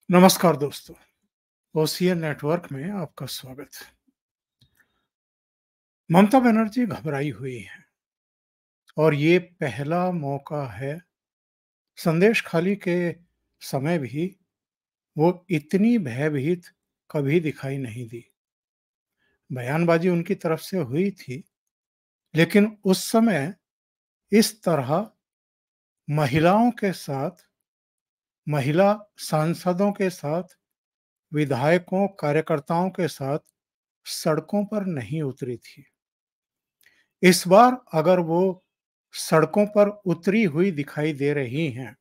नमस्कार दोस्तों, OCN network में आपका स्वागत। ममता बनर्जी घबराई हुई हैं और ये पहला मौका है। संदेश खाली के समय भी वो इतनी भयभीत कभी दिखाई नहीं दी। बयानबाजी उनकी तरफ से हुई थी, लेकिन उस समय इस तरह महिलाओं के साथ, महिला सांसदों के साथ, विधायकों, कार्यकर्ताओं के साथ सड़कों पर नहीं उतरी थी। इस बार अगर वो सड़कों पर उतरी हुई दिखाई दे रही हैं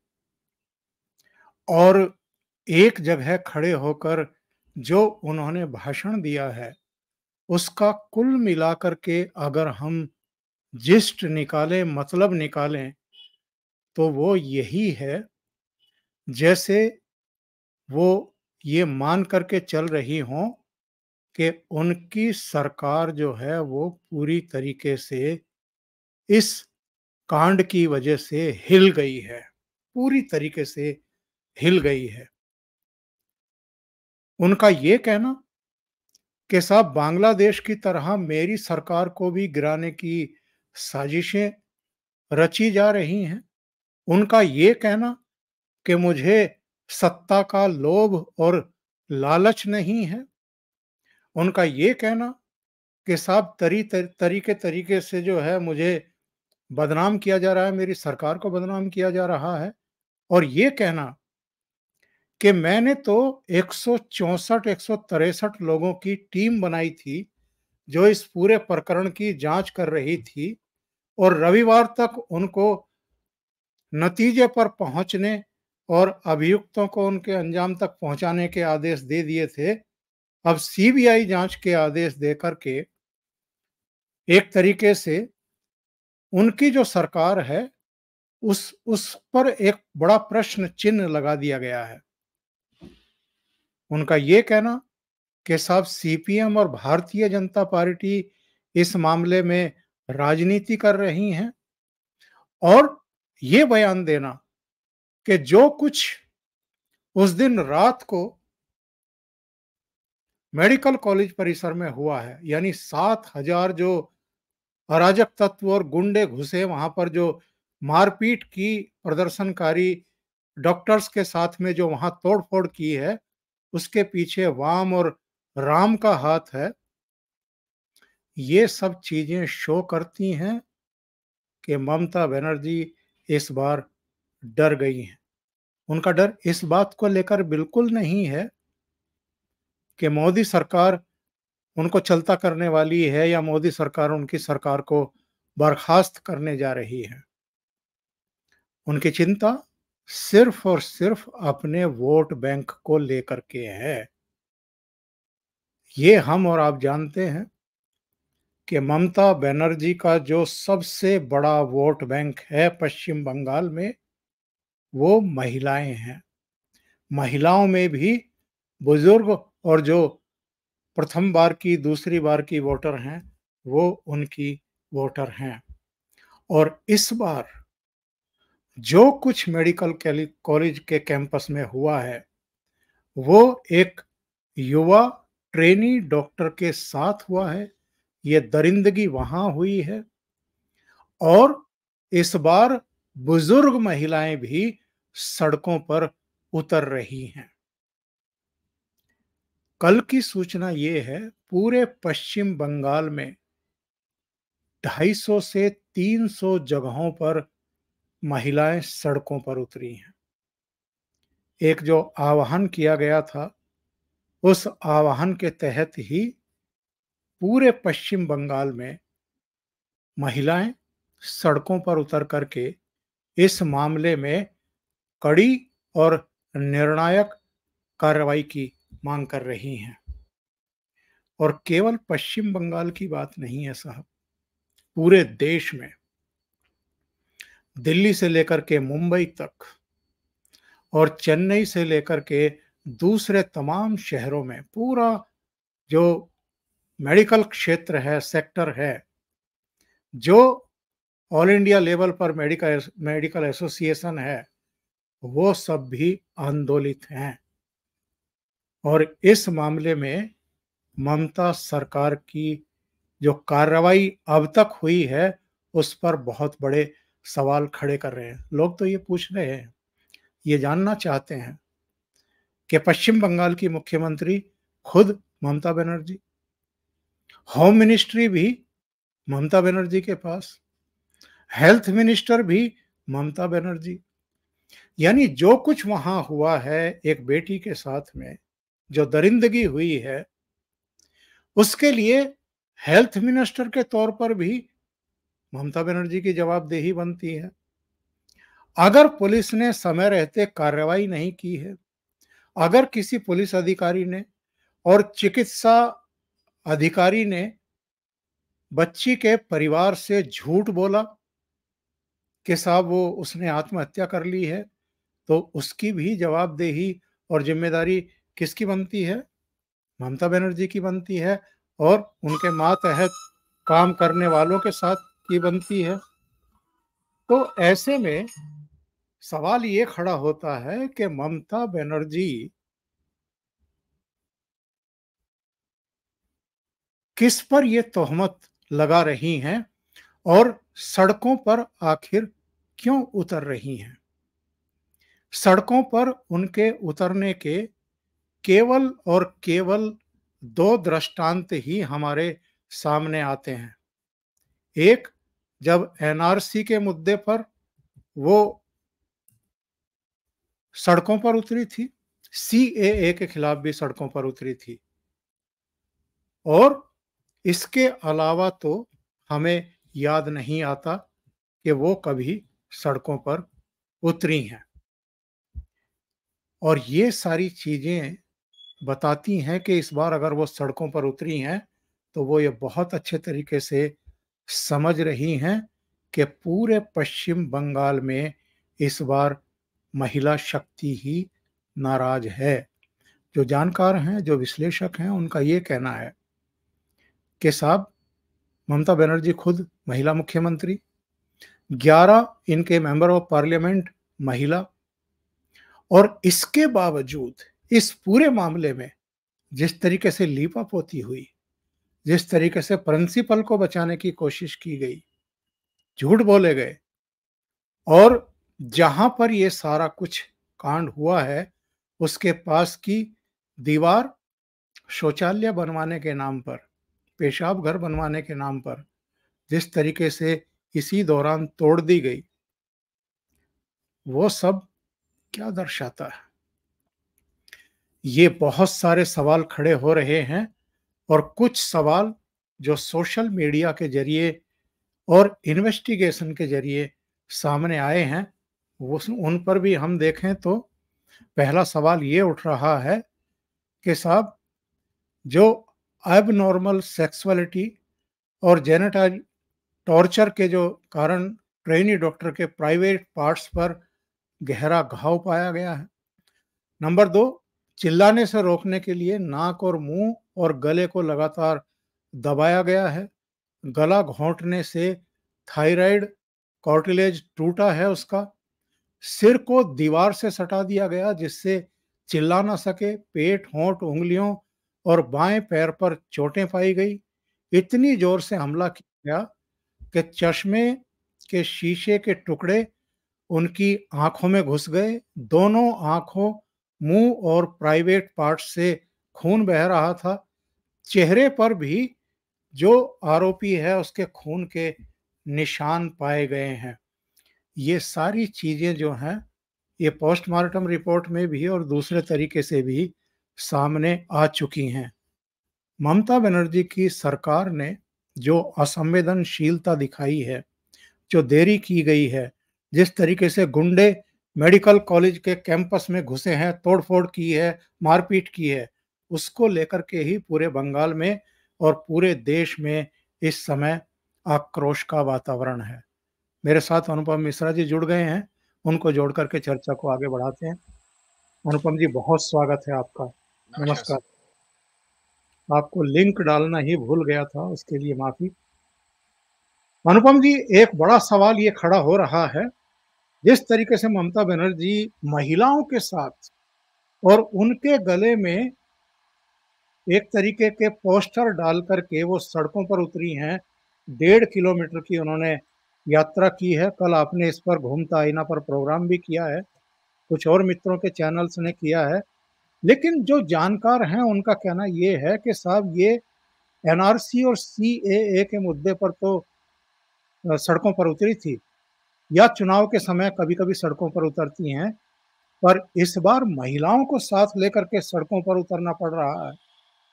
और एक जगह खड़े होकर जो उन्होंने भाषण दिया है, उसका कुल मिलाकर के अगर हम जिस्ट निकालें, मतलब निकालें, तो वो यही है, जैसे वो ये मान करके चल रही हों कि उनकी सरकार जो है वो पूरी तरीके से इस कांड की वजह से हिल गई है, पूरी तरीके से हिल गई है। उनका ये कहना कि साहब बांग्लादेश की तरह मेरी सरकार को भी गिराने की साजिशें रची जा रही हैं। उनका ये कहना कि मुझे सत्ता का लोभ और लालच नहीं है। उनका ये कहना कि साहब तरीके तरीके से जो है मुझे बदनाम किया जा रहा है, मेरी सरकार को बदनाम किया जा रहा है। और ये कहना कि मैंने तो 164 163 लोगों की टीम बनाई थी, जो इस पूरे प्रकरण की जांच कर रही थी और रविवार तक उनको नतीजे पर पहुंचने और अभियुक्तों को उनके अंजाम तक पहुंचाने के आदेश दे दिए थे। अब सीबीआई जांच के आदेश देकर के एक तरीके से उनकी जो सरकार है, उस पर एक बड़ा प्रश्न चिन्ह लगा दिया गया है। उनका ये कहना कि साहब सीपीएम और भारतीय जनता पार्टी इस मामले में राजनीति कर रही हैं और ये बयान देना कि जो कुछ उस दिन रात को मेडिकल कॉलेज परिसर में हुआ है, यानी 7,000 जो अराजक तत्व और गुंडे घुसे वहां पर, जो मारपीट की प्रदर्शनकारी डॉक्टर्स के साथ में जो वहां तोड़फोड़ की है, उसके पीछे वाम और राम का हाथ है। ये सब चीजें शो करती हैं कि ममता बनर्जी इस बार डर गई हैं। उनका डर इस बात को लेकर बिल्कुल नहीं है कि मोदी सरकार उनको चलता करने वाली है या मोदी सरकार उनकी सरकार को बर्खास्त करने जा रही है। उनकी चिंता सिर्फ और सिर्फ अपने वोट बैंक को लेकर के है। ये हम और आप जानते हैं कि ममता बनर्जी का जो सबसे बड़ा वोट बैंक है पश्चिम बंगाल में, वो महिलाएं हैं। महिलाओं में भी बुजुर्ग और जो प्रथम बार की, दूसरी बार की वोटर हैं, वो उनकी वोटर हैं। और इस बार जो कुछ मेडिकल कॉलेज के कैंपस में हुआ है, वो एक युवा ट्रेनी डॉक्टर के साथ हुआ है। ये दरिंदगी वहां हुई है और इस बार बुजुर्ग महिलाएं भी सड़कों पर उतर रही हैं। कल की सूचना ये है, पूरे पश्चिम बंगाल में 250 से 300 जगहों पर महिलाएं सड़कों पर उतरी हैं। एक जो आह्वान किया गया था, उस आह्वान के तहत ही पूरे पश्चिम बंगाल में महिलाएं सड़कों पर उतर करके इस मामले में कड़ी और निर्णायक कार्रवाई की मांग कर रही हैं। और केवल पश्चिम बंगाल की बात नहीं है साहब, पूरे देश में, दिल्ली से लेकर के मुंबई तक और चेन्नई से लेकर के दूसरे तमाम शहरों में पूरा जो मेडिकल क्षेत्र है, सेक्टर है, जो ऑल इंडिया लेवल पर मेडिकल एसोसिएशन है, वो सब भी आंदोलित हैं। और इस मामले में ममता सरकार की जो कार्रवाई अब तक हुई है, उस पर बहुत बड़े सवाल खड़े कर रहे हैं। लोग तो ये पूछ रहे हैं, ये जानना चाहते हैं कि पश्चिम बंगाल की मुख्यमंत्री खुद ममता बनर्जी, होम मिनिस्ट्री भी ममता बनर्जी के पास, हेल्थ मिनिस्टर भी ममता बनर्जी। यानी जो कुछ वहां हुआ है एक बेटी के साथ में, जो दरिंदगी हुई है, उसके लिए हेल्थ मिनिस्टर के तौर पर भी ममता बनर्जी की जवाबदेही बनती है। अगर पुलिस ने समय रहते कार्रवाई नहीं की है, अगर किसी पुलिस अधिकारी ने और चिकित्सा अधिकारी ने बच्ची के परिवार से झूठ बोला कि साहब वो उसने आत्महत्या कर ली है, तो उसकी भी जवाबदेही और जिम्मेदारी किसकी बनती है? ममता बनर्जी की बनती है और उनके मातहत काम करने वालों के साथ की बनती है। तो ऐसे में सवाल ये खड़ा होता है कि ममता बनर्जी किस पर ये तोहमत लगा रही हैं और सड़कों पर आखिर क्यों उतर रही हैं? सड़कों पर उनके उतरने के केवल और केवल 2 दृष्टांत ही हमारे सामने आते हैं। एक, जब एनआरसी के मुद्दे पर वो सड़कों पर उतरी थी, सीएए के खिलाफ भी सड़कों पर उतरी थी, और इसके अलावा तो हमें याद नहीं आता कि वो कभी सड़कों पर उतरी हैं। और ये सारी चीज़ें बताती हैं कि इस बार अगर वो सड़कों पर उतरी हैं, तो वो ये बहुत अच्छे तरीके से समझ रही हैं कि पूरे पश्चिम बंगाल में इस बार महिला शक्ति ही नाराज है। जो जानकार हैं, जो विश्लेषक हैं, उनका ये कहना है कि साहब ममता बनर्जी खुद महिला मुख्यमंत्री, 11 इनके मेंबर ऑफ पार्लियामेंट महिला, और इसके बावजूद इस पूरे मामले में जिस तरीके से लीपापोती हुई, जिस तरीके से प्रिंसिपल को बचाने की कोशिश की गई, झूठ बोले गए, और जहां पर ये सारा कुछ कांड हुआ है, उसके पास की दीवार शौचालय बनवाने के नाम पर, पेशाब घर बनवाने के नाम पर जिस तरीके से इसी दौरान तोड़ दी गई, वो सब क्या दर्शाता है? ये बहुत सारे सवाल खड़े हो रहे हैं, और कुछ सवाल जो सोशल मीडिया के जरिए और इन्वेस्टिगेशन के जरिए सामने आए हैं, वो उन पर भी हम देखें तो पहला सवाल ये उठ रहा है कि साहब जो एबनॉर्मल सेक्सुअलिटी और जेनिटल टॉर्चर के जो कारण ट्रेनी डॉक्टर के प्राइवेट पार्ट्स पर गहरा घाव पाया गया है। नंबर 2, चिल्लाने से रोकने के लिए नाक और मुंह और गले को लगातार दबाया गया है। गला घोंटने से थायराइड कार्टिलेज टूटा है उसका। सिर को दीवार से सटा दिया गया जिससे चिल्ला ना सके। पेट, होंठ, उंगलियों और बाएं पैर पर चोटें पाई गई। इतनी जोर से हमला किया गया कि चश्मे के शीशे के टुकड़े उनकी आंखों में घुस गए। दोनों आंखों, मुंह और प्राइवेट पार्ट से खून बह रहा था। चेहरे पर भी जो आरोपी है उसके खून के निशान पाए गए हैं। ये सारी चीजें जो हैं, ये पोस्टमार्टम रिपोर्ट में भी और दूसरे तरीके से भी सामने आ चुकी हैं। ममता बनर्जी की सरकार ने जो असंवेदनशीलता दिखाई है, जो देरी की गई है, जिस तरीके से गुंडे मेडिकल कॉलेज के कैंपस में घुसे हैं, तोड़फोड़ की है, मारपीट की है, उसको लेकर के ही पूरे बंगाल में और पूरे देश में इस समय आक्रोश का वातावरण है। मेरे साथ अनुपम मिश्रा जी जुड़ गए हैं, उनको जोड़ करके चर्चा को आगे बढ़ाते हैं। अनुपम जी, बहुत स्वागत है आपका। नमस्कार नमस्कार। सर। आपको लिंक डालना ही भूल गया था, उसके लिए माफी। अनुपम जी, एक बड़ा सवाल ये खड़ा हो रहा है, जिस तरीके से ममता बनर्जी महिलाओं के साथ और उनके गले में एक तरीके के पोस्टर डाल करके वो सड़कों पर उतरी हैं। 1.5 किलोमीटर की उन्होंने यात्रा की है। कल आपने इस पर घूमता आईना पर प्रोग्राम भी किया है, कुछ और मित्रों के चैनल्स ने किया है। लेकिन जो जानकार हैं उनका कहना ये है कि साहब ये एनआरसी और सीएए के मुद्दे पर तो सड़कों पर उतरी थी, या चुनाव के समय कभी-कभी सड़कों पर उतरती हैं, पर इस बार महिलाओं को साथ लेकर के सड़कों पर उतरना पड़ रहा है।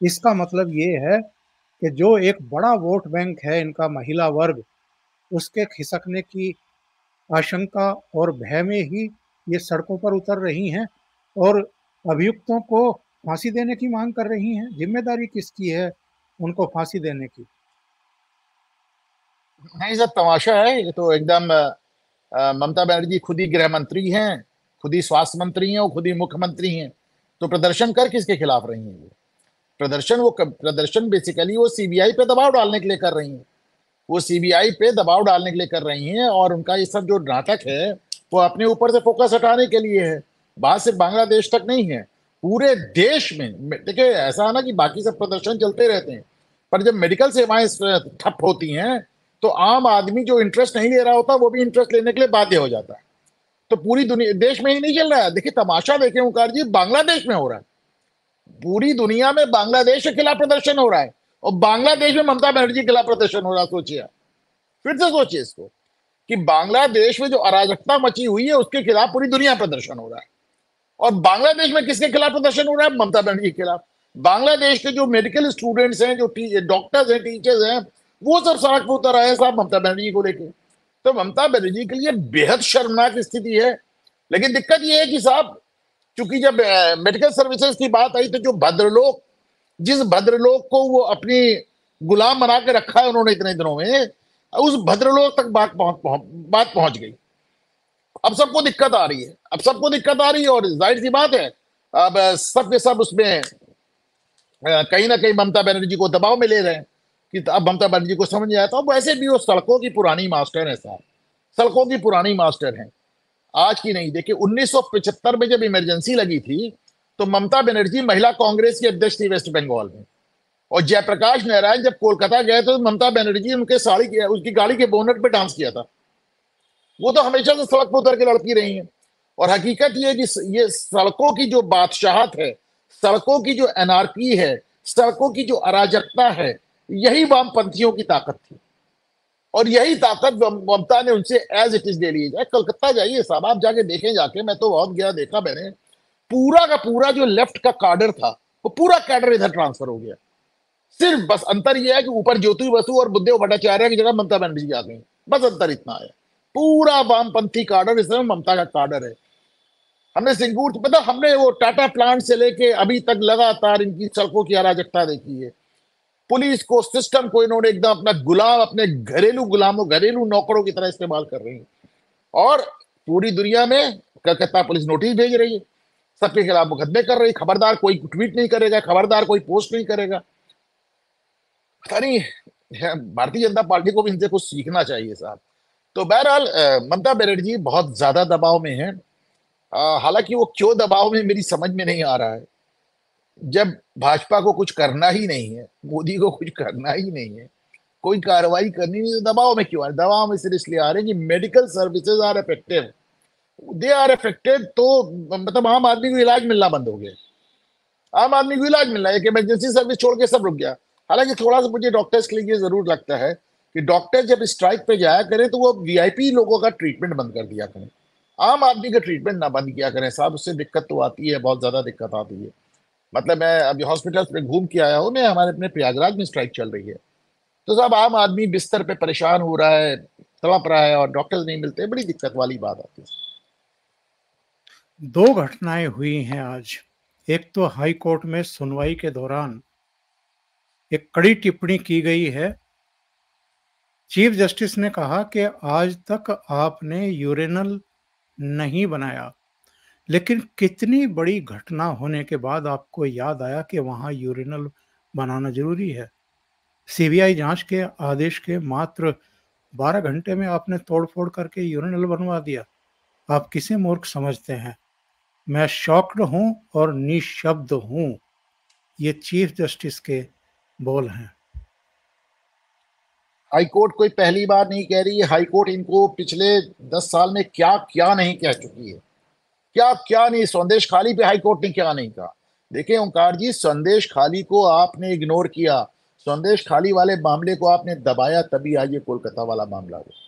इसका मतलब ये है कि जो एक बड़ा वोट बैंक है इनका महिला वर्ग, उसके खिसकने की आशंका और भय में ही ये सड़कों पर उतर रही हैं और अभियुक्तों को फांसी देने की मांग कर रही हैं। जिम्मेदारी किसकी है उनको फांसी देने की? नहीं सब तमाशा है ये तो एकदम। ममता बनर्जी खुद ही गृह मंत्री हैं, खुद ही स्वास्थ्य मंत्री हैं और खुद ही मुख्यमंत्री हैं, तो प्रदर्शन कर किसके खिलाफ रही हैं? वो प्रदर्शन बेसिकली वो सीबीआई पे दबाव डालने के लिए कर रही हैं। वो सीबीआई पे दबाव डालने के लिए कर रही हैं और उनका ये सब जो नाटक है वो अपने ऊपर से फोकस हटाने के लिए है। बात सिर्फ बांग्लादेश तक नहीं है, पूरे देश में। देखिए ऐसा है ना कि बाकी सब प्रदर्शन चलते रहते हैं, पर जब मेडिकल सेवाएं ठप होती हैं तो आम आदमी जो इंटरेस्ट नहीं ले रहा होता वो भी इंटरेस्ट लेने के लिए बाध्य हो जाता है। तो पूरी दुनिया, देश में ही नहीं चल रहा है। देखिए तमाशा देखें ओंकार जी, बांग्लादेश में हो रहा है। पूरी दुनिया में बांग्लादेश के खिलाफ प्रदर्शन हो रहा है और बांग्लादेश में ममता बनर्जी के खिलाफ प्रदर्शन हो रहा है। सोचिए, फिर से सोचिए इसको कि बांग्लादेश में जो अराजकता मची हुई है उसके खिलाफ पूरी दुनिया प्रदर्शन हो रहा है, और बांग्लादेश में किसके खिलाफ प्रदर्शन हो रहा है? ममता बनर्जी के खिलाफ। बांग्लादेश के जो मेडिकल स्टूडेंट्स हैं, जो डॉक्टर्स हैं, टीचर्स हैं, वो सब सड़क पर उतर आए हैं साहब ममता बनर्जी को लेकर। तो ममता बनर्जी के लिए बेहद शर्मनाक स्थिति है। लेकिन दिक्कत यह है कि साहब, चूंकि जब मेडिकल सर्विसेज की बात आई तो जो भद्रलोक, जिस भद्रलोक को वो अपनी गुलाम बना के रखा है उन्होंने इतने दिनों में, उस भद्रलोक तक बात पहुंच गई। अब सबको दिक्कत आ रही है, अब सबको दिक्कत आ रही है, और जाहिर सी बात है अब सब के सब उसमें कहीं ना कहीं ममता बनर्जी को दबाव में ले रहे हैं कि अब ममता बनर्जी को समझ नहीं आता। वैसे भी वो सड़कों की पुरानी मास्टर है साहब, सड़कों की पुरानी मास्टर है, आज की नहीं। देखिए 1975 में जब इमरजेंसी लगी थी तो ममता बनर्जी महिला कांग्रेस की अध्यक्ष थी वेस्ट बंगाल में, और जयप्रकाश नारायण जब कोलकाता गए तो ममता बनर्जी उनके उसकी गाड़ी के बोनट पे डांस किया था। वो तो हमेशा से सड़क पर उतर के लड़ती रही है। और हकीकत ये कि ये सड़कों की जो बादशाहत है, सड़कों की जो एनार्की है, सड़कों की जो अराजकता है, यही वामपंथियों की ताकत थी, और यही ताकत ममता ने उनसे एज इट इज ले ली। जाए कलकत्ता जाइए साहब, आप जाके देखें, जाके मैं तो बहुत गया, देखा मैंने, पूरा का पूरा जो लेफ्ट का काडर था वो पूरा कैडर इधर ट्रांसफर हो गया। सिर्फ बस अंतर यह है कि ऊपर ज्योति बसु और बुद्धदेव भट्टाचार्य की जगह ममता बनर्जी आ गई, बस अंतर इतना है। पूरा वामपंथी काडर इस समय ममता का काडर है। हमने सिंगूर, मतलब हमने वो टाटा प्लांट से लेके अभी तक लगातार इनकी सड़कों की अराजकता देखी है। पुलिस को, सिस्टम को इन्होंने एकदम अपना गुलाम, अपने घरेलू गुलामों, घरेलू नौकरों की तरह इस्तेमाल कर रही है। और पूरी दुनिया में कलकत्ता पुलिस नोटिस भेज रही है, सबके खिलाफ मुकदमे कर रही है। खबरदार कोई ट्वीट नहीं करेगा, खबरदार कोई पोस्ट नहीं करेगा। पता नहीं, भारतीय जनता पार्टी को भी इनसे कुछ सीखना चाहिए साहब। तो बहरहाल ममता बनर्जी बहुत ज्यादा दबाव में है। हालांकि वो क्यों दबाव में मेरी समझ में नहीं आ रहा है। जब भाजपा को कुछ करना ही नहीं है, मोदी को कुछ करना ही नहीं है, कोई कार्रवाई करनी नहीं, तो दबाव में क्यों आ रहे? दबाव में सिर्फ इसलिए आ रहे हैं कि medical services are affected, they are affected. तो मतलब आम आदमी को इलाज मिलना बंद हो गया। आम आदमी को इलाज मिल रहा है, एक इमरजेंसी सर्विस छोड़ के सब रुक गया। हालांकि थोड़ा सा मुझे डॉक्टर्स के लिए ये जरूर लगता है कि डॉक्टर जब स्ट्राइक पे जाया करें तो वो वीआईपी लोगों का ट्रीटमेंट बंद कर दिया करें, आम आदमी का ट्रीटमेंट ना बंद किया करें साहब। उससे दिक्कत तो आती है, बहुत ज्यादा दिक्कत आती है। मतलब मैं अभी हॉस्पिटल में घूम के आया हूँ, मैं हमारे अपने प्रयागराज में स्ट्राइक चल रही है, तो साहब आम आदमी बिस्तर पे परेशान हो रहा है, तड़प रहा है, और डॉक्टर्स नहीं मिलते, बड़ी दिक्कत वाली बात आती है। दो घटनाएं हुई हैं आज। एक तो हाई कोर्ट में सुनवाई के दौरान एक कड़ी टिप्पणी की गई है। चीफ जस्टिस ने कहा कि आज तक आपने यूरेनल नहीं बनाया, लेकिन कितनी बड़ी घटना होने के बाद आपको याद आया कि वहां यूरेनल बनाना जरूरी है। सीबीआई जांच के आदेश के मात्र 12 घंटे में आपने तोड़फोड़ करके यूरेनल बनवा दिया। आप किसे मूर्ख समझते हैं? मैं शॉक्ड हूं और निशब्द हूं। ये चीफ जस्टिस के बोल हैं। हाईकोर्ट कोई पहली बार नहीं कह रही है। हाईकोर्ट इनको पिछले 10 साल में क्या क्या नहीं कह चुकी है, क्या क्या नहीं। संदेश खाली पे हाईकोर्ट ने क्या नहीं कहा। देखिए ओंकार जी, संदेश खाली को आपने इग्नोर किया, संदेश खाली वाले मामले को आपने दबाया, तभी आज ये कोलकाता वाला मामला हुआ।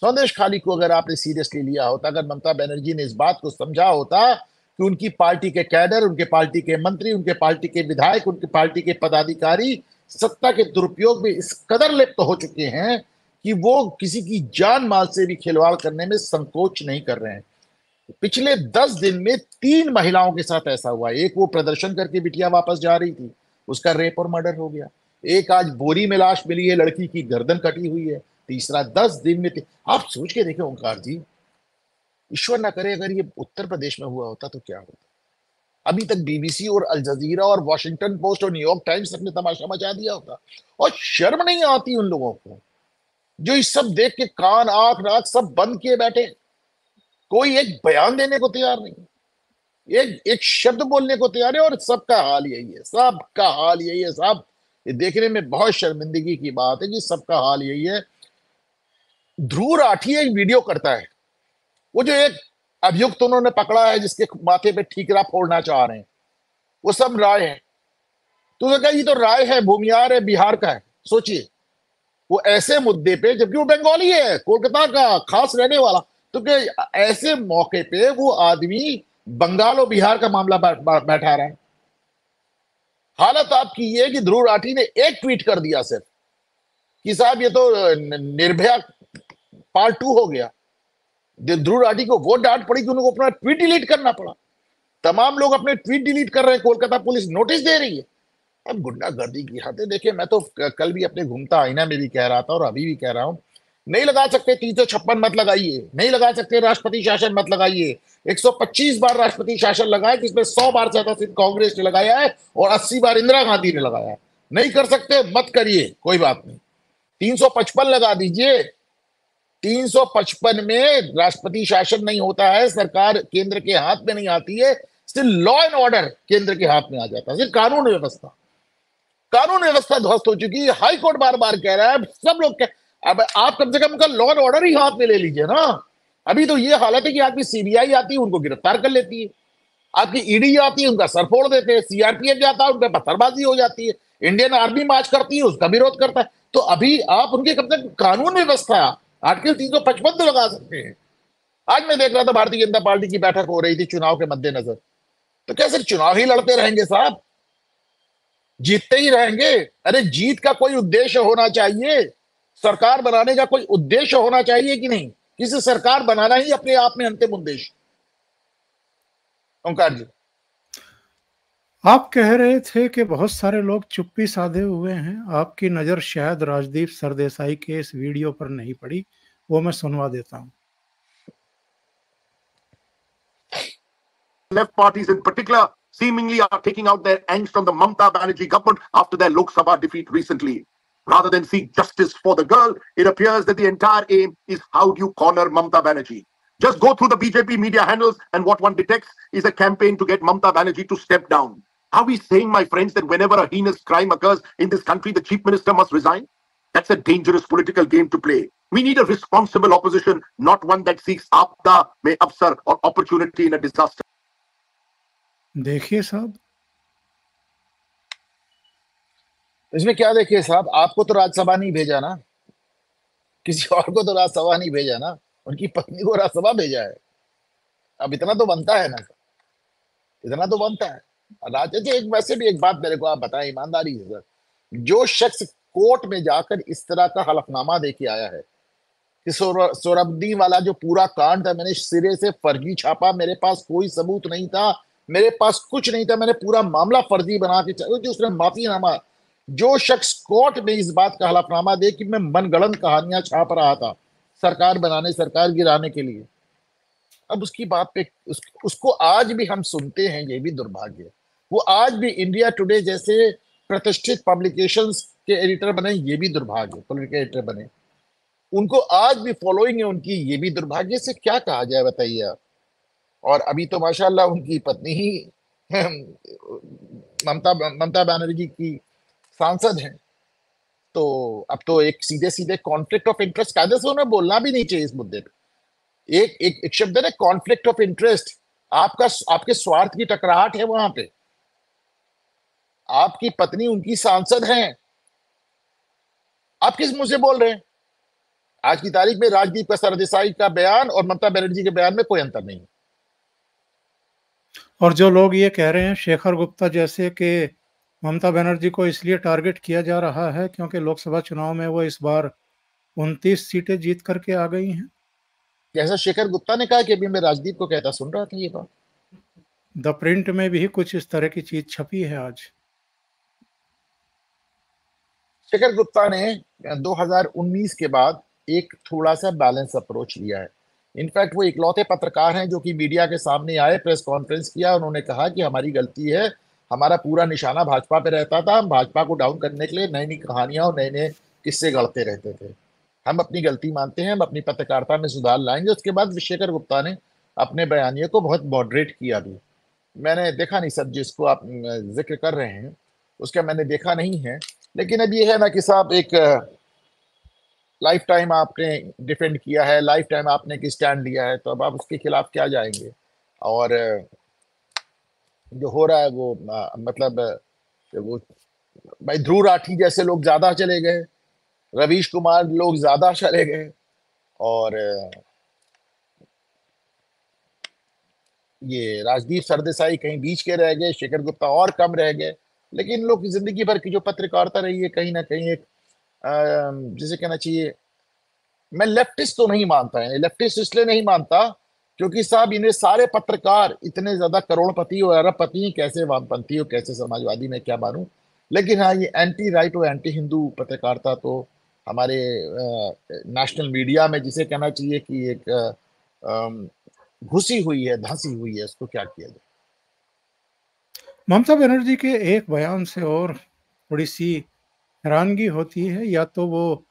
संदेश खाली को अगर आपने सीरियसली लिया होता, अगर ममता बनर्जी ने इस बात को समझा होता कि उनकी पार्टी के कैडर, उनके पार्टी के मंत्री, उनके पार्टी के विधायक, उनके पार्टी के पदाधिकारी सत्ता के दुरुपयोग में इस कदर लिप्त हो चुके हैं कि वो किसी की जान माल से भी खिलवाड़ करने में संकोच नहीं कर रहे हैं। पिछले 10 दिन में 3 महिलाओं के साथ ऐसा हुआ। एक वो प्रदर्शन करके बिटिया वापस जा रही थी, उसका रेप और मर्डर हो गया। एक आज बोरी में लाश मिली है, लड़की की गर्दन कटी हुई है। तीसरा 10 दिन में आप सोच के देखें ओंकार जी, ईश्वर ना करे अगर ये उत्तर प्रदेश में हुआ होता तो क्या होता। अभी तक बीबीसी और अल जजीरा और वॉशिंगटन पोस्ट और न्यूयॉर्क टाइम्स ने तमाशा मचा दिया होता। और शर्म नहीं आती उन लोगों को जो इस सब देख के कान आंख नाक सब बंद किए बैठे, कोई एक बयान देने को तैयार नहीं, एक शब्द बोलने को तैयार है। और सबका हाल यही है, सबका हाल यही है साहब। ये देखने में बहुत शर्मिंदगी की बात है कि सबका हाल यही है। ध्रुव राठी एक वीडियो करता है, वो जो एक अभियुक्त उन्होंने पकड़ा है जिसके माथे पे ठीकरा फोड़ना चाह रहे हैं, वो सब राय है। तो उसने कहा ये तो राय है, भूमियार है, बिहार का है। सोचिए वो ऐसे मुद्दे पे, जबकि वो बंगाली है, कोलकाता का खास रहने वाला, तो क्या ऐसे मौके पे वो आदमी बंगाल और बिहार का मामला बैठा रहा है। हालत आपकी ये कि ध्रुव राठी ने एक ट्वीट कर दिया सिर्फ कि साहब ये तो निर्भया पार्ट 2 हो गया। ध्रुव राठी को वो डांट पड़ी कि उनको अपना ट्वीट डिलीट करना पड़ा। तमाम लोग अपने ट्वीट डिलीट कर रहे हैं, कोलकाता पुलिस नोटिस दे रही है। अब गुंडागर्दी की हदें देखिए। मैं तो कल भी अपने घूमता आईना में भी कह रहा था और अभी भी कह रहा हूं, नहीं लगा सकते 356 मत लगाइए, नहीं लगा सकते राष्ट्रपति शासन मत लगाइए। 125 बार राष्ट्रपति शासन लगाए, जिसमें 100 बार से ज्यादा सिर्फ कांग्रेस ने लगाया है और 80 बार इंदिरा गांधी ने लगाया है। नहीं कर सकते मत करिए, कोई बात नहीं, 355 लगा दीजिए। 355 में राष्ट्रपति शासन नहीं होता है, सरकार केंद्र के हाथ में नहीं आती है, सिर्फ लॉ एंड ऑर्डर केंद्र के हाथ में आ जाता है, सिर्फ कानून व्यवस्था। कानून व्यवस्था ध्वस्त हो चुकी है। हाई कोर्ट बार बार कह रहा है, सब लोग अब आप कम से कम उनका लॉ एंड ऑर्डर ही हाथ में ले लीजिए ना। अभी तो ये हालत है कि आपकी सीबीआई आती है, उनको गिरफ्तार कर लेती है, आपकी ईडी आती है, उनका सर फोड़ देते हैं, सीआरपीएफ जाता है, उन पर पत्थरबाजी हो जाती है, इंडियन आर्मी मार्च करती है, उसका विरोध करता है। तो अभी आप उनके कम से कम कानून व्यवस्था आर्टिकल 355 तो लगा सकते हैं। आज मैं देख रहा था भारतीय जनता पार्टी की बैठक हो रही थी चुनाव के मद्देनजर, तो क्या सिर्फ चुनाव ही लड़ते रहेंगे साहब, जीतते ही रहेंगे? अरे जीत का कोई उद्देश्य होना चाहिए, सरकार बनाने का कोई उद्देश्य होना चाहिए कि नहीं? किसी सरकार बनाना ही अपने आप में अंतिम उद्देश्य। ओंकार जी, आप कह रहे थे कि बहुत सारे लोग चुप्पी साधे हुए हैं। आपकी नजर शायद राजदीप सरदेसाई के इस वीडियो पर नहीं पड़ी, वो मैं सुनवा देता हूं। Left parties in particular seemingly are taking out their angst on the Mamta Banerjee government after their Lok Sabha defeat recently. Rather than seek justice for the girl, it appears that the entire aim is how do you corner Mamta Banerjee. Just go through the BJP media handles and what one detects is a campaign to get Mamta Banerjee to step down. Are we saying, my friends, that whenever a heinous crime occurs in this country, the chief minister must resign? That's a dangerous political game to play. We need a responsible opposition, not one that seeks apda mein avsar or opportunity in a disaster. देखिए साहब, इसमें क्या देखिए साहब, आपको तो राज्यसभा नहीं भेजा ना, किसी और को तो राज्यसभा नहीं भेजा ना, उनकी पत्नी को राज्यसभा भेजा है। अब इतना तो बनता है ना, इतना तो बनता है। राजनीति एक वैसे भी एक बात मेरे को आप बताएं ईमानदारी से सर, जो शख्स कोर्ट में जाकर इस तरह का हलफनामा दे के आया है कि सोहराबुद्दीन वाला जो पूरा कांड था, मैंने सिरे से फर्जी छापा, मेरे पास कोई सबूत नहीं था, मेरे पास कुछ नहीं था, मैंने पूरा मामला फर्जी बना के जो उसने माफीनामा, जो शख्स कोर्ट में इस बात का हलफनामा दे कि मैं मनगढ़ंत कहानियां छाप रहा था सरकार बनाने, सरकार गिराने के लिए, अब उसकी बात पे उसको आज भी हम सुनते हैं, ये भी दुर्भाग्य है। वो आज भी इंडिया टुडे जैसे प्रतिष्ठित पब्लिकेशंस के एडिटर बने, ये भी दुर्भाग्य, पॉलिटिकल एडिटर बने, उनको आज भी फॉलोइंग है उनकी, ये भी दुर्भाग्य। से क्या कहा जाए बताइए आप। और अभी तो माशाल्लाह उनकी पत्नी ही ममता बनर्जी की सांसद हैं, तो अब तो एक सीधे सीधे कॉन्फ्लिक्ट ऑफ इंटरेस्ट, कायदे से उन्हें बोलना भी नहीं चाहिए इस मुद्दे पे। एक शब्द है ना, कॉन्फ्लिक्ट ऑफ इंटरेस्ट। आपके स्वार्थ की टकराहट है वहां पे। आपकी पत्नी उनकी सांसद हैं, आप किस मुंह से बोल रहे हैं? आज की तारीख में राजदीप का सरदेसाई का बयान और ममता बनर्जी के बयान में कोई अंतर नहीं। और जो लोग ये कह रहे हैं शेखर गुप्ता जैसे कि ममता बनर्जी को इसलिए टारगेट किया जा रहा है क्योंकि लोकसभा चुनाव में वो इस बार 29 सीटें जीत करके आ गई हैं। जैसा शेखर गुप्ता ने कहा कि अभी मैं राजदीप को कहता सुन रहा था ये बात। द प्रिंट में भी कुछ इस तरह की चीज छपी है आज। शेखर गुप्ता ने 2019 के बाद एक थोड़ा सा बैलेंस अप्रोच लिया है। इनफैक्ट वो इकलौते पत्रकार हैं जो कि मीडिया के सामने आए, प्रेस कॉन्फ्रेंस किया, उन्होंने कहा कि हमारी गलती है, हमारा पूरा निशाना भाजपा पे रहता था, हम भाजपा को डाउन करने के लिए नई नई कहानियां और नए नए किस्से गढ़ते रहते थे। हम अपनी गलती मानते हैं, हम अपनी पत्रकारिता में सुधार लाएंगे। उसके बाद शेखर गुप्ता ने अपने बयानिए को बहुत मॉडरेट किया भी। मैंने देखा नहीं सब जिसको आप जिक्र कर रहे हैं उसका मैंने देखा नहीं है, लेकिन अब ये है ना कि साहब एक लाइफ टाइम आपने डिफेंड किया है, लाइफ टाइम आपने एक स्टैंड लिया है, तो अब आप उसके खिलाफ क्या जाएंगे? और जो हो रहा है वो मतलब वो भाई ध्रुव राठी जैसे लोग ज्यादा चले गए, रवीश कुमार लोग ज्यादा चले गए, और ये राजदीप सरदेसाई कहीं बीच के रह गए, शेखर गुप्ता और कम रह गए। लेकिन लोग की जिंदगी भर की जो पत्रकारिता रही है कहीं ना कहीं एक जिसे कहना चाहिए, मैं लेफ्टिस्ट तो नहीं मानता है, लेफ्टिस्ट इसलिए नहीं मानता क्योंकि साहब इन्हें सारे पत्रकार इतने ज्यादा करोड़पति और अरबपति, कैसे वामपंथी और कैसे समाजवादी मैं क्या मानूं, लेकिन हाँ ये एंटी राइट और एंटी हिंदू पत्रकारिता तो हमारे नेशनल मीडिया में जिसे कहना चाहिए कि एक घुसी हुई है, धंसी हुई है, उसको क्या किया जाए। ममता बनर्जी के एक बयान से और थोड़ी सी हैरानगी होती है, या तो वो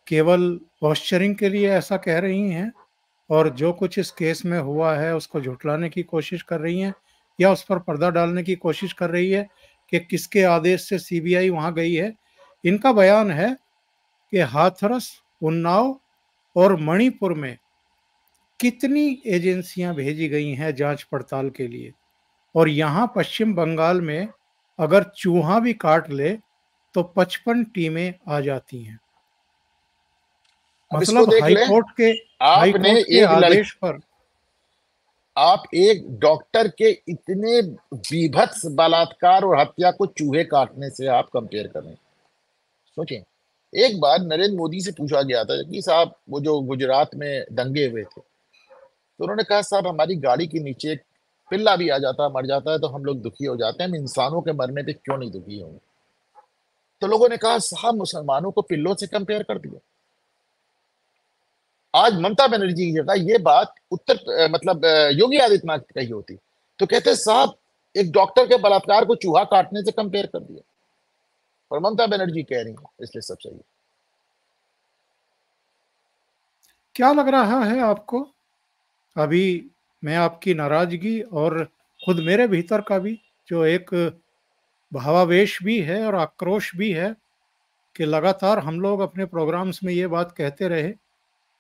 केवल पोस्चरिंग के लिए ऐसा कह रही हैं और जो कुछ इस केस में हुआ है उसको झुठलाने की कोशिश कर रही हैं, या उस पर पर्दा डालने की कोशिश कर रही है कि किसके आदेश से सीबीआई वहां गई है। इनका बयान है कि हाथरस, उन्नाव और मणिपुर में कितनी एजेंसियां भेजी गई हैं जांच पड़ताल के लिए, और यहाँ पश्चिम बंगाल में अगर चूहा भी काट ले तो 55 टीमें आ जाती हैं। अब इसको मतलब देख ले, हाई आपने कोर्ट के एक आदेश पर आप एक डॉक्टर के इतने बीभत्स बलात्कार और हत्या को चूहे काटने से आप कंपेयर कर रहे हैं। सोचें, एक बार नरेंद्र मोदी से पूछा गया था कि साहब वो जो गुजरात में दंगे हुए थे, तो उन्होंने कहा साहब हमारी गाड़ी के नीचे एक पिल्ला भी आ जाता मर जाता है तो हम लोग दुखी हो जाते हैं, हम इंसानों के मरने पे क्यों नहीं दुखी होंगे? तो लोगों ने कहा साहब मुसलमानों को पिल्लों से कंपेयर कर दिया। आज ममता बनर्जी की जगह ये बात मतलब योगी आदित्यनाथ की कही होती तो कहते साहब एक डॉक्टर के बलात्कार को चूहा काटने से कंपेयर कर दिया, और ममता बनर्जी कह रही है, इसलिए सब सही है। क्या लग रहा है आपको? अभी मैं आपकी नाराजगी और खुद मेरे भीतर का भी जो एक भावावेश भी है और आक्रोश भी है कि लगातार हम लोग अपने प्रोग्राम्स में ये बात कहते रहे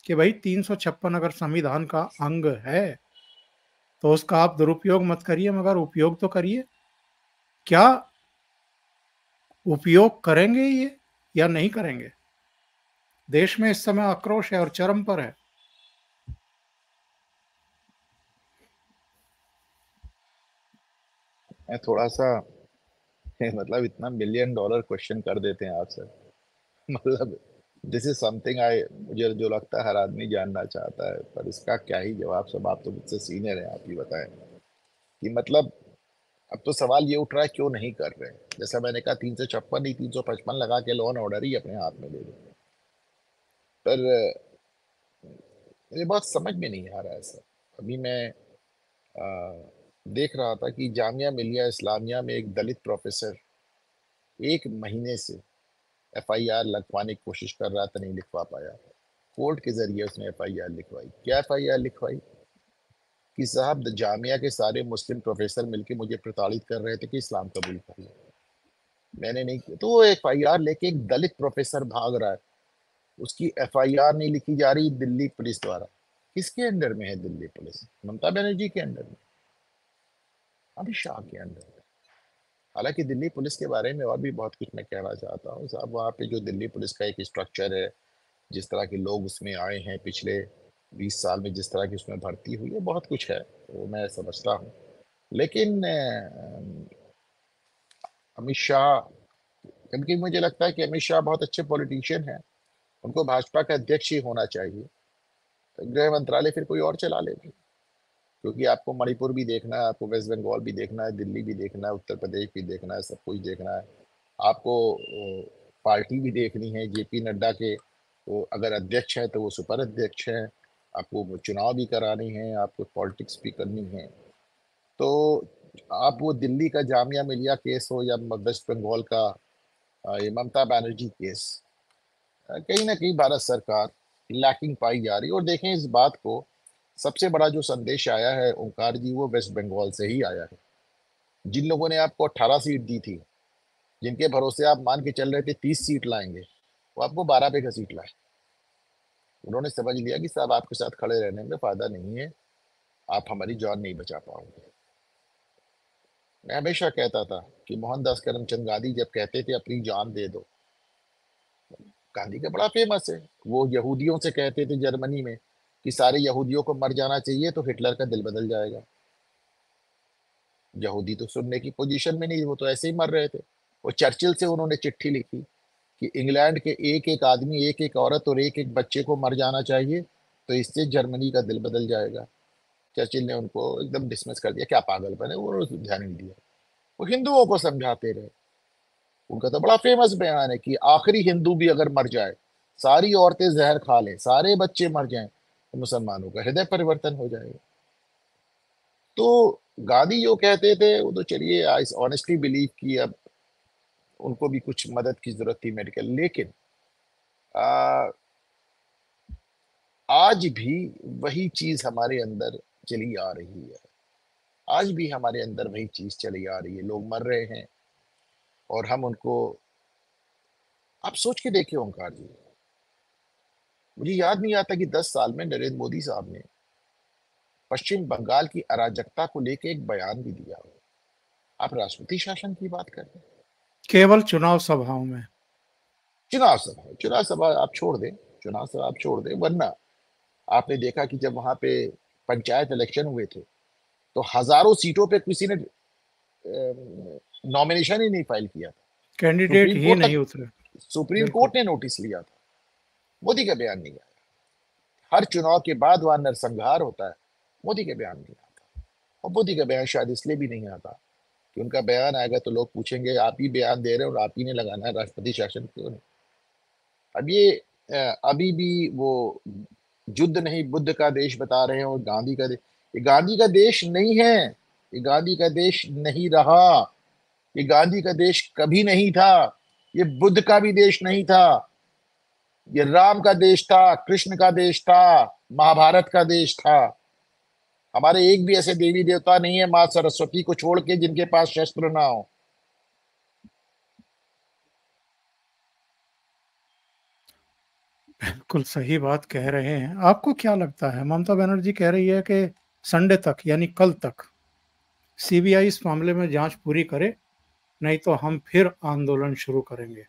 कि भाई 356 अगर संविधान का अंग है तो उसका आप दुरुपयोग मत करिए, मगर उपयोग तो करिए। क्या उपयोग करेंगे ये या नहीं करेंगे? देश में इस समय आक्रोश है और चरम पर है। मैं थोड़ा सा मतलब इतना $1 मिलियन क्वेश्चन कर देते हैं आप सर, मतलब दिस इज समथिंग आई, मुझे जो लगता है हर आदमी जानना चाहता है, पर इसका क्या ही जवाब। सब आप तो मुझसे सीनियर हैं, आप ही बताएं कि मतलब अब तो सवाल ये उठ रहा है क्यों नहीं कर रहे हैं। जैसा मैंने कहा 356 नहीं 355 लगा के लॉ एंड ऑर्डर ही अपने हाथ में ले लो, पर मुझे बहुत समझ में नहीं आ रहा है सर। अभी मैं देख रहा था कि जामिया मिलिया इस्लामिया में एक दलित प्रोफेसर 1 महीने से एफआईआर लिखवाने की कोशिश कर रहा था, नहीं लिखवा पाया। कोर्ट के जरिए उसने एफआईआर लिखवाई। क्या एफआईआर लिखवाई? कि साहब जामिया के सारे मुस्लिम प्रोफेसर मिलके मुझे प्रताड़ित कर रहे थे कि इस्लाम कबूल कर लो, मैंने नहीं किया। तो वो FIR लेके एक दलित प्रोफेसर भाग रहा है, उसकी FIR नहीं लिखी जा रही दिल्ली पुलिस द्वारा। किसके अंडर में है दिल्ली पुलिस? ममता बनर्जी के अंडर में, अमित शाह के अंडर में। हालांकि दिल्ली पुलिस के बारे में और भी बहुत कुछ मैं कहना चाहता हूँ साहब। वहाँ पे जो दिल्ली पुलिस का एक स्ट्रक्चर है, जिस तरह के लोग उसमें आए हैं पिछले 20 साल में, जिस तरह की उसमें भर्ती हुई है, बहुत कुछ है, वो मैं समझता हूँ। लेकिन अमित शाह, क्योंकि मुझे लगता है कि अमित शाह बहुत अच्छे पॉलिटिशियन हैं, उनको भाजपा का अध्यक्ष ही होना चाहिए। तो गृह मंत्रालय फिर कोई और चला लेंगे, क्योंकि आपको मणिपुर भी देखना है, आपको वेस्ट बंगाल भी देखना है, दिल्ली भी देखना है, उत्तर प्रदेश भी देखना है, सब कुछ देखना है आपको। पार्टी भी देखनी है, JP नड्डा के वो अगर अध्यक्ष है तो वो सुपर अध्यक्ष है, आपको चुनाव भी करानी है, आपको पॉलिटिक्स भी करनी है। तो आप वो दिल्ली का जामिया मिलिया केस हो या वेस्ट बंगाल का ये ममता बनर्जी केस, कहीं ना कहीं भारत सरकार लैकिंग पाई जा रही है। और देखें इस बात को, सबसे बड़ा जो संदेश आया है ओंकार जी, वो वेस्ट बंगाल से ही आया है। जिन लोगों ने आपको 18 सीट दी थी, जिनके भरोसे आप मान के चल रहे थे 30 सीट लाएंगे, वो आपको 12 पे घसीट लाए। उन्होंने समझ लिया कि साहब आपके साथ खड़े रहने में फायदा नहीं है, आप हमारी जान नहीं बचा पाओगे। मैं हमेशा कहता था कि मोहनदास करमचंद गांधी जब कहते थे अपनी जान दे दो, गांधी का बड़ा फेमस है, वो यहूदियों से कहते थे जर्मनी में कि सारे यहूदियों को मर जाना चाहिए तो हिटलर का दिल बदल जाएगा। यहूदी तो सुनने की पोजीशन में नहीं, वो तो ऐसे ही मर रहे थे। वो चर्चिल से उन्होंने चिट्ठी लिखी कि इंग्लैंड के एक एक आदमी, एक एक औरत और एक एक बच्चे को मर जाना चाहिए, तो इससे जर्मनी का दिल बदल जाएगा। चर्चिल ने उनको एकदम डिसमिस कर दिया, क्या पागलपन है, वो ध्यान नहीं दिया। वो हिंदुओं को समझाते रहे। उनका तो बड़ा फेमस बयान है कि आखिरी हिंदू भी अगर मर जाए, सारी औरतें जहर खा लें, सारे बच्चे मर जाएं, तो मुसलमानों का हृदय परिवर्तन हो जाएगा। तो गांधी जो कहते थे वो तो चलिए, आई ऑनेस्टली बिलीव कि अब उनको भी कुछ मदद की जरूरत थी मेडिकल। लेकिन आ, आज भी वही चीज हमारे अंदर चली आ रही है। आज भी हमारे अंदर वही चीज चली आ रही है। लोग मर रहे हैं और हम उनको, आप सोच के देखिए ओंकार जी, मुझे याद नहीं आता कि 10 साल में नरेंद्र मोदी साहब ने पश्चिम बंगाल की अराजकता को लेकर एक बयान भी दिया हो। आप राष्ट्रपति शासन की बात कर रहे हैं, केवल चुनाव सभाओं में। चुनाव सभा आप छोड़ दें, चुनाव सभा आप छोड़ दें, वरना आपने देखा कि जब वहां पे पंचायत इलेक्शन हुए थे तो हजारों सीटों पे किसी ने नॉमिनेशन ही नहीं फाइल किया था। कैंडिडेट ही नहीं उतरे। सुप्रीम कोर्ट ने नोटिस लिया था, मोदी का बयान नहीं आया। हर चुनाव के बाद वहां नरसंहार होता है, मोदी का बयान नहीं आता। और मोदी का बयान शायद इसलिए भी नहीं आता कि उनका बयान आएगा तो लोग पूछेंगे आप ही बयान दे रहे हो और आप ही ने लगाना है राष्ट्रपति शासन, क्यों नहीं। अब ये अभी भी वो युद्ध नहीं बुद्ध का देश बता रहे हैं और गांधी का देश, ये गांधी का देश नहीं है, ये गांधी का देश नहीं रहा, ये गांधी का देश कभी नहीं था, ये बुद्ध का भी देश नहीं था, ये राम का देश था, कृष्ण का देश था, महाभारत का देश था। हमारे एक भी ऐसे देवी देवता नहीं है मां सरस्वती को छोड़ के जिनके पास शस्त्र ना हो। बिल्कुल सही बात कह रहे हैं। आपको क्या लगता है? ममता बनर्जी कह रही है कि संडे तक यानी कल तक CBI इस मामले में जांच पूरी करे, नहीं तो हम फिर आंदोलन शुरू करेंगे।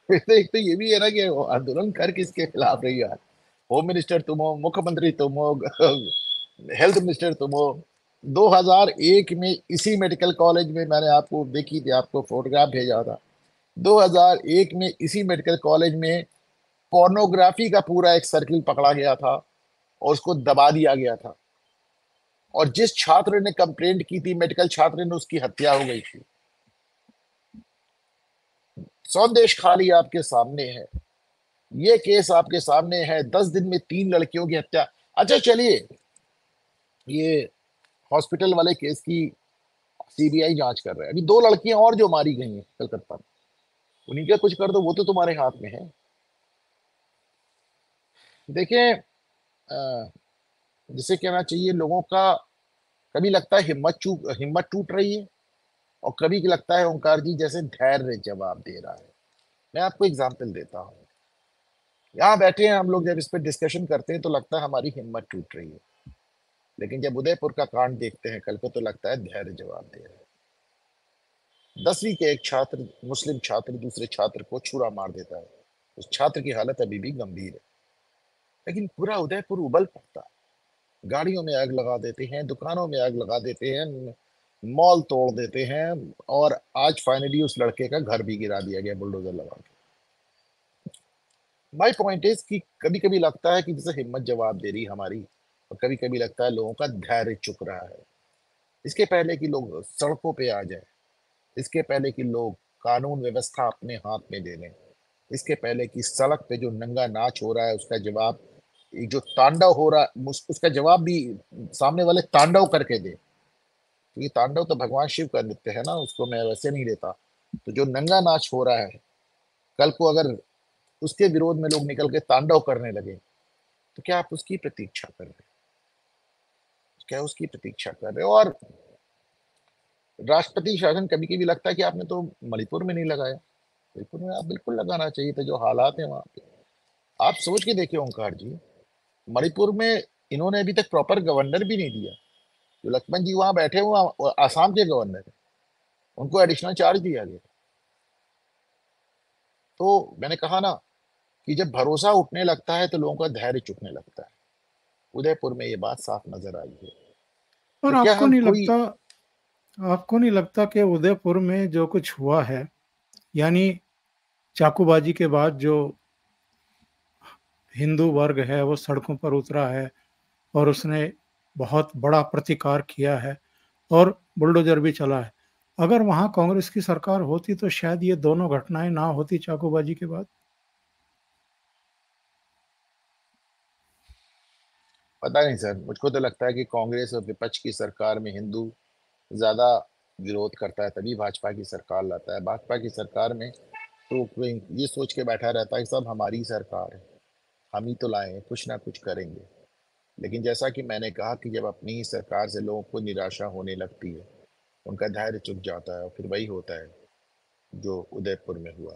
एक तो ये भी है ना कि आंदोलन कर किसके खिलाफ रही है? होम मिनिस्टर तुम हो, मुख्यमंत्री तुम हो, हेल्थ मिनिस्टर तुम हो। 2001 में इसी मेडिकल कॉलेज में, मैंने आपको देखी थी, आपको फोटोग्राफ भेजा था, 2001 में इसी मेडिकल कॉलेज में पोर्नोग्राफी का पूरा एक सर्किल पकड़ा गया था और उसको दबा दिया गया था। और जिस छात्र ने कंप्लेंट की थी, मेडिकल छात्र ने, उसकी हत्या हो गई थी। संदेश खाली आपके सामने है, ये केस आपके सामने है। 10 दिन में 3 लड़कियों की हत्या। अच्छा चलिए, ये हॉस्पिटल वाले केस की CBI जांच कर रहे हैं। अभी 2 लड़कियां और जो मारी गई हैं कलकत्ता में, उन्हीं का कुछ कर दो, वो तो तुम्हारे हाथ में है। देखिए, जिसे कहना चाहिए, लोगों का कभी लगता है हिम्मत टूट रही है, और कभी लगता है ओंकार जी जैसे धैर्य जवाब दे रहा है। मैं आपको एग्जाम्पल देता हूँ। यहाँ बैठे हैं हम लोग, जब इस पर डिस्कशन करते हैं तो लगता है हमारी हिम्मत टूट रही है, लेकिन जब उदयपुर का कांड देखते हैं कल को, तो लगता है धैर्य जवाब दे रहा है। 10वीं के एक छात्र, मुस्लिम छात्र, दूसरे छात्र को छुरा मार देता है। उस छात्र की हालत अभी भी गंभीर है, लेकिन पूरा उदयपुर उबल पड़ता है। गाड़ियों में आग लगा देते हैं, दुकानों में आग लगा देते हैं, मॉल तोड़ देते हैं, और आज फाइनली उस लड़के का घर भी गिरा दिया गया बुलडोजर लगा के। माई पॉइंट इज कि कभी कभी लगता है कि जैसे हिम्मत जवाब दे रही हमारी, और कभी कभी लगता है लोगों का धैर्य चुक रहा है। इसके पहले कि लोग सड़कों पे आ जाए, इसके पहले कि लोग कानून व्यवस्था अपने हाथ में ले लें, इसके पहले कि सड़क पे जो नंगा नाच हो रहा है उसका जवाब, ये जो तांडव हो रहा है उसका जवाब भी सामने वाले तांडव करके दे। क्योंकि तांडव तो भगवान शिव का नृत्य है ना, उसको मैं वैसे नहीं लेता। तो जो नंगा नाच हो रहा है, कल को अगर उसके विरोध में लोग निकल के तांडव करने लगे, तो क्या आप उसकी प्रतीक्षा कर रहे हैं? क्या उसकी प्रतीक्षा कर रहे हो? और राष्ट्रपति शासन कभी कभी लगता है कि आपने तो मणिपुर में नहीं लगाया। मणिपुर में आप बिल्कुल लगाना चाहिए था, जो हालात है वहां पे। आप सोच के देखिए ओंकार जी, मणिपुर में इन्होंने अभी तक प्रॉपर गवर्नर भी नहीं दिया। जो लक्ष्मण जी वहां बैठे हुए आसाम के गवर्नर है, उनको एडिशनल चार्ज दिया गया। तो मैंने कहा ना कि जब भरोसा उठने लगता है तो लोगों का धैर्य चुकने लगता है। उदयपुर में ये बात साफ नजर आई है। तो और क्या हम कोई, आपको नहीं लगता कि उदयपुर में जो कुछ हुआ है, यानी चाकूबाजी के बाद जो हिंदू वर्ग है वो सड़कों पर उतरा है और उसने बहुत बड़ा प्रतिकार किया है और बुलडोजर भी चला है, अगर वहां कांग्रेस की सरकार होती तो शायद ये दोनों घटनाएं ना होती चाकूबाजी के बाद। पता नहीं सर, मुझको तो लगता है कि कांग्रेस और विपक्ष की सरकार में हिंदू ज्यादा विरोध करता है, तभी भाजपा की सरकार लाता है। भाजपा की सरकार में तो कोई ये सोच के बैठा रहता है कि सब हमारी सरकार है, हम ही तो लाए हैं, कुछ ना कुछ करेंगे। लेकिन जैसा कि मैंने कहा कि जब अपनी ही सरकार से लोगों को निराशा होने लगती है, उनका धैर्य चुक जाता है, और फिर वही होता है जो उदयपुर में हुआ।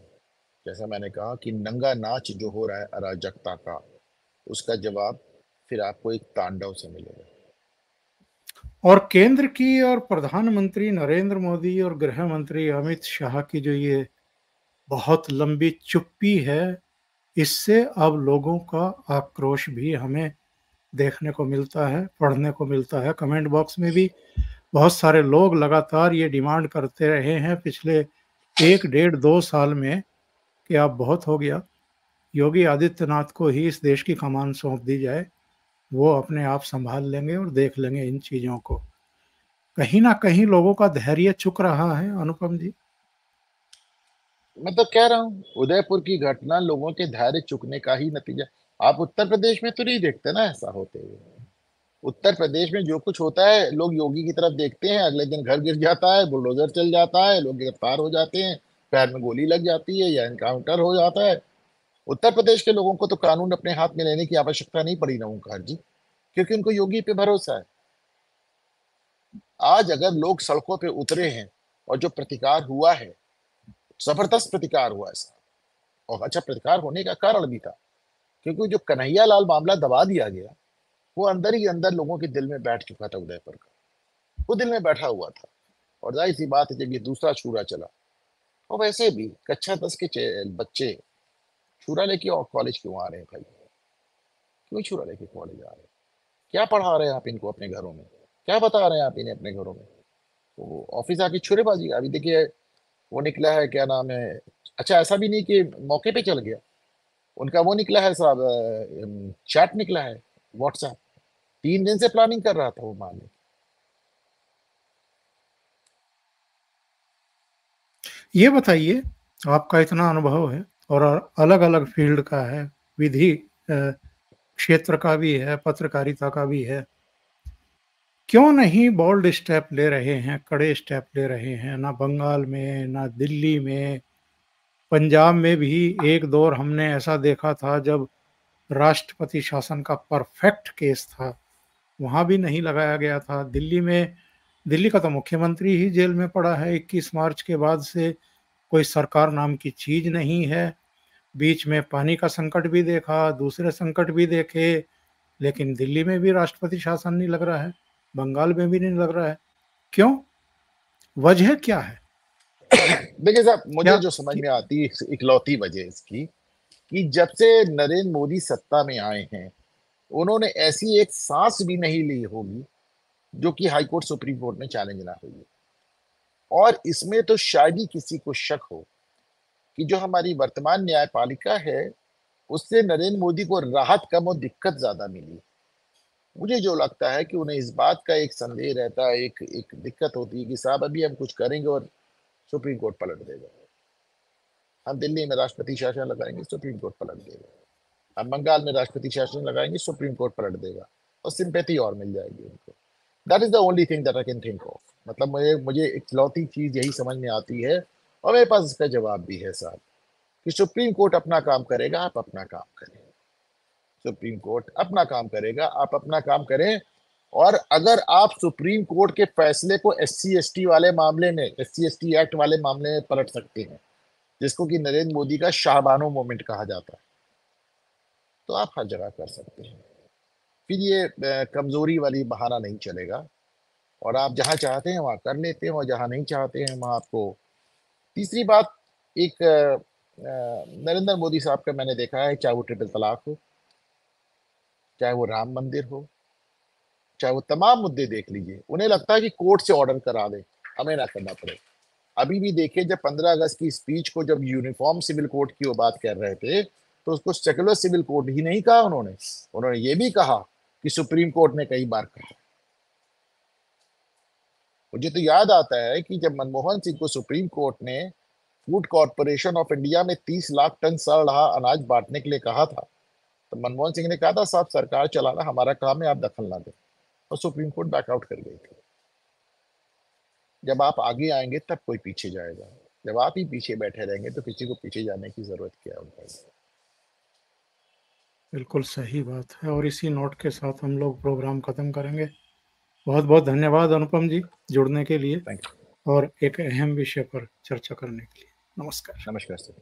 जैसा मैंने कहा कि नंगा नाच जो हो रहा है अराजकता का, उसका जवाब फिर आपको एक तांडव से मिलेगा। और केंद्र की और प्रधानमंत्री नरेंद्र मोदी और गृह मंत्री अमित शाह की जो ये बहुत लंबी चुप्पी है, इससे अब लोगों का आक्रोश भी हमें देखने को मिलता है, पढ़ने को मिलता है। कमेंट बॉक्स में भी बहुत सारे लोग लगातार ये डिमांड करते रहे हैं पिछले 1 डेढ़ 2 साल में कि अब बहुत हो गया, योगी आदित्यनाथ को ही इस देश की कमान सौंप दी जाए, वो अपने आप संभाल लेंगे और देख लेंगे इन चीज़ों को। कहीं ना कहीं लोगों का धैर्य चुक रहा है अनुपम जी। मैं तो कह रहा हूँ उदयपुर की घटना लोगों के धैर्य चुकने का ही नतीजा। आप उत्तर प्रदेश में तो नहीं देखते ना ऐसा होते हुए। उत्तर प्रदेश में जो कुछ होता है, लोग योगी की तरफ देखते हैं, अगले दिन घर गिर जाता है, बुलडोजर चल जाता है, लोग गिरफ्तार हो जाते हैं, पैर में गोली लग जाती है या एनकाउंटर हो जाता है। उत्तर प्रदेश के लोगों को तो कानून अपने हाथ में लेने की आवश्यकता नहीं पड़ी ना ओंकार जी, क्योंकि उनको योगी पे भरोसा है। आज अगर लोग सड़कों पे उतरे हैं और जो प्रतिकार हुआ है, जबरदस्त प्रतिकार हुआ है सर, और अच्छा प्रतिकार होने का कारण भी था, क्योंकि जो कन्हैया लाल मामला दबा दिया गया, वो अंदर ही अंदर लोगों के दिल में बैठ चुका था। उदयपुर का वो दिल में बैठा हुआ था, और जाहिर सी बात है जब ये दूसरा छुरा चला, और वैसे भी कक्षा 10 के बच्चे छुरा लेके और कॉलेज क्यों आ रहे हैं भाई? क्यों छुरा लेके कॉलेज आ रहे हैं? क्या पढ़ा रहे हैं आप इनको अपने घरों में? क्या बता रहे हैं आप इन्हें अपने घरों में? तो ऑफिस आके छुरेबाजी, अभी देखिए वो निकला है, क्या नाम है, अच्छा ऐसा भी नहीं कि मौके पे चल गया, उनका वो निकला है साहब, चैट निकला है व्हाट्सएप, 3 दिन से प्लानिंग कर रहा था वो मारने। ये बताइए, आपका इतना अनुभव है और अलग अलग फील्ड का है, विधि क्षेत्र का भी है, पत्रकारिता का भी है, क्यों नहीं बोल्ड स्टेप ले रहे हैं, कड़े स्टेप ले रहे हैं? ना बंगाल में, ना दिल्ली में, पंजाब में भी एक दौर हमने ऐसा देखा था जब राष्ट्रपति शासन का परफेक्ट केस था, वहाँ भी नहीं लगाया गया था। दिल्ली का तो मुख्यमंत्री ही जेल में पड़ा है 21 मार्च के बाद से, कोई सरकार नाम की चीज नहीं है। बीच में पानी का संकट भी देखा, दूसरे संकट भी देखे, लेकिन दिल्ली में भी राष्ट्रपति शासन नहीं लग रहा है, बंगाल में भी नहीं लग रहा है। क्यों? वजह क्या है? देखिए साहब, मुझे क्या जो समझ में आती है इकलौती वजह इसकी, कि जब से नरेंद्र मोदी सत्ता में आए हैं, उन्होंने ऐसी एक सांस भी नहीं ली होगी जो कि हाई कोर्ट सुप्रीम कोर्ट में चैलेंज ना हुई। और इसमें तो शायद ही किसी को शक हो कि जो हमारी वर्तमान न्यायपालिका है, उससे नरेंद्र मोदी को राहत कम और दिक्कत ज्यादा मिली। मुझे जो लगता है कि उन्हें इस बात का एक संदेह रहता है, एक दिक्कत होती है कि साहब अभी हम कुछ करेंगे और सुप्रीम कोर्ट पलट देगा। हम दिल्ली में राष्ट्रपति शासन लगाएंगे, सुप्रीम कोर्ट पलट देगा। हम बंगाल में राष्ट्रपति शासन लगाएंगे, सुप्रीम कोर्ट पलट देगा, और सिंपैथी और मिल जाएगी उनको। That is the only thing that I can think of. मतलब मुझे इकलौती चीज यही समझ में आती है, और मेरे पास इसका जवाब भी है साहब, कि सुप्रीम कोर्ट अपना काम करेगा, आप अपना काम करें। सुप्रीम कोर्ट अपना काम करेगा, आप अपना काम करें। और अगर आप सुप्रीम कोर्ट के फैसले को SC/ST वाले मामले में, SC/ST एक्ट वाले मामले में पलट सकते हैं, जिसको कि नरेंद्र मोदी का शाहबानो मोमेंट कहा जाता है, तो आप हर जगह कर सकते हैं। फिर ये कमजोरी वाली बहाना नहीं चलेगा, और आप जहां चाहते हैं वहां कर लेते हैं, और जहां नहीं चाहते हैं वहां आपको। तीसरी बात, एक नरेंद्र मोदी साहब का मैंने देखा है, चाहे वो ट्रिपल तलाक हो, चाहे वो राम मंदिर हो, चाहे वो तमाम मुद्दे देख लीजिए, उन्हें लगता है कि कोर्ट से ऑर्डर करा दे, हमें ना करना पड़े। अभी भी देखिए, जब 15 अगस्त की स्पीच को जब यूनिफॉर्म सिविल कोड की वो बात कर रहे थे, तो उसको सेकुलर सिविल कोड ही नहीं कहा उन्होंने ये भी कहा कि सुप्रीम कोर्ट ने कई बार कहा। मुझे तो याद आता है कि जब मनमोहन सिंह को सुप्रीम कोर्ट ने फूड कॉर्पोरेशन ऑफ इंडिया में 30 लाख टन सड़ रहा अनाज बांटने के लिए कहा था, तो मनमोहन सिंह ने कहा था, साहब सरकार चलाना हमारा काम है, आप दखल ना दें, और सुप्रीम कोर्ट बैकआउट कर गई थी। जब आप आगे आएंगे तब कोई पीछे जाएगा, जब आप ही पीछे बैठे रहेंगे तो किसी को पीछे जाने की जरूरत क्या है? बिल्कुल सही बात है, और इसी नोट के साथ हम लोग प्रोग्राम खत्म करेंगे। बहुत बहुत धन्यवाद अनुपम जी जुड़ने के लिए थैंक यू। और एक अहम विषय पर चर्चा करने के लिए। नमस्कार। नमस्कार सर।